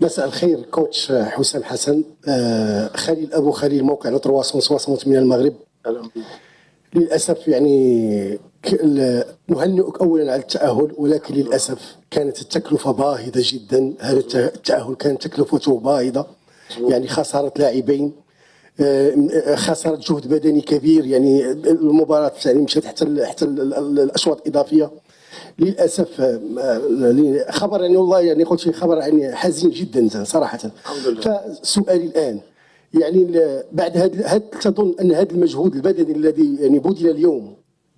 مساء الخير كوتش حسام حسن. خليل ابو خليل، موقع 360 من المغرب. اهلا بك. للاسف يعني نهنئك اولا على التاهل، ولكن للاسف كانت التكلفه باهظه جدا. هذا التاهل كانت تكلفته باهظه، يعني خساره لاعبين، خساره جهد بدني كبير. يعني المباراه يعني مشات حتى الاشواط الاضافيه. للاسف خبر يعني والله يعني قلت خبر يعني حزين جدا صراحه. الحمد لله. فسؤالي الان يعني بعد هل تظن ان هذا المجهود البدني الذي يعني بذل اليوم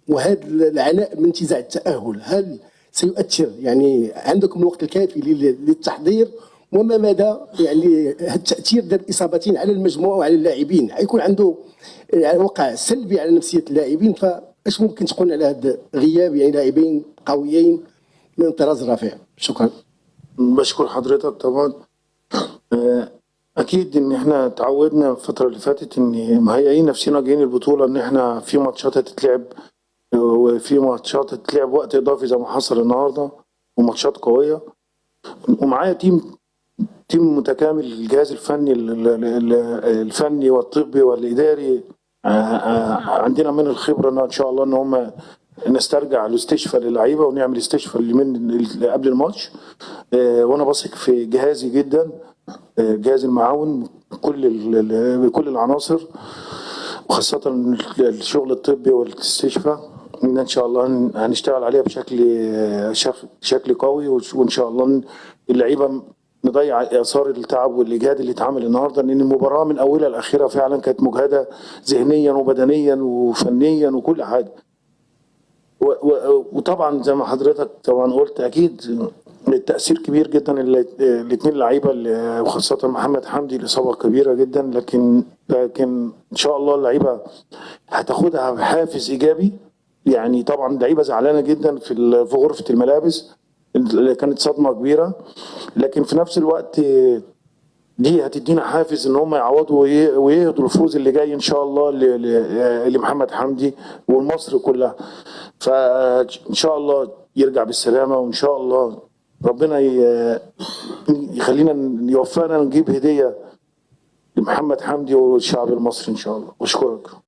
وهذا العناء من انتزاع التاهل هل سيؤثر، يعني عندكم الوقت الكافي للتحضير؟ وما مدى يعني التاثير ديال الاصابتين على المجموعه وعلى اللاعبين؟ حيكون عنده يعني وقع سلبي على نفسيه اللاعبين. فاش ممكن تقول على هذا غياب يعني لاعبين قويين من طراز رفيع؟ شكرا. بشكر حضرتك طبعا. اكيد ان احنا تعودنا الفتره اللي فاتت ان مهيئين نفسنا جايين البطوله ان احنا في ماتشات هتتلعب، وفي ماتشات هتتلعب وقت اضافي زي ما حصل النهارده، وماتشات قويه. ومعايا تيم متكامل، الجهاز الفني والطبي والاداري. عندنا من الخبره ان شاء الله ان هم نسترجع الاستشفاء للعيبه ونعمل استشفاء اليومين قبل الماتش. وانا بثق في جهازي جدا، جهاز المعاون، بكل العناصر، وخاصه الشغل الطبي والاستشفاء ان شاء الله هنشتغل عليها بشكل قوي. وان شاء الله اللعيبه نضيع اثار التعب والاجهاد اللي اتعمل النهارده، لان المباراه من اولها لاخرها فعلا كانت مجهده ذهنيا وبدنيا وفنيا وكل حاجه. وطبعا زي ما حضرتك طبعا قلت، اكيد التاثير كبير جدا. الاثنين لعيبه وخاصه محمد حمدي الاصابه كبيره جدا، لكن ان شاء الله اللعيبه هتاخدها بحافز ايجابي. يعني طبعا لعيبه زعلانه جدا في غرفه الملابس اللي كانت صدمه كبيره، لكن في نفس الوقت دي هتدينا حافز ان هم يعوضوا ويهدوا الفوز اللي جاي ان شاء الله لمحمد حمدي والمصر كلها. فان شاء الله يرجع بالسلامه، وان شاء الله ربنا يخلينا يوفقنا نجيب هديه لمحمد حمدي والشعب المصري ان شاء الله. بشكرك.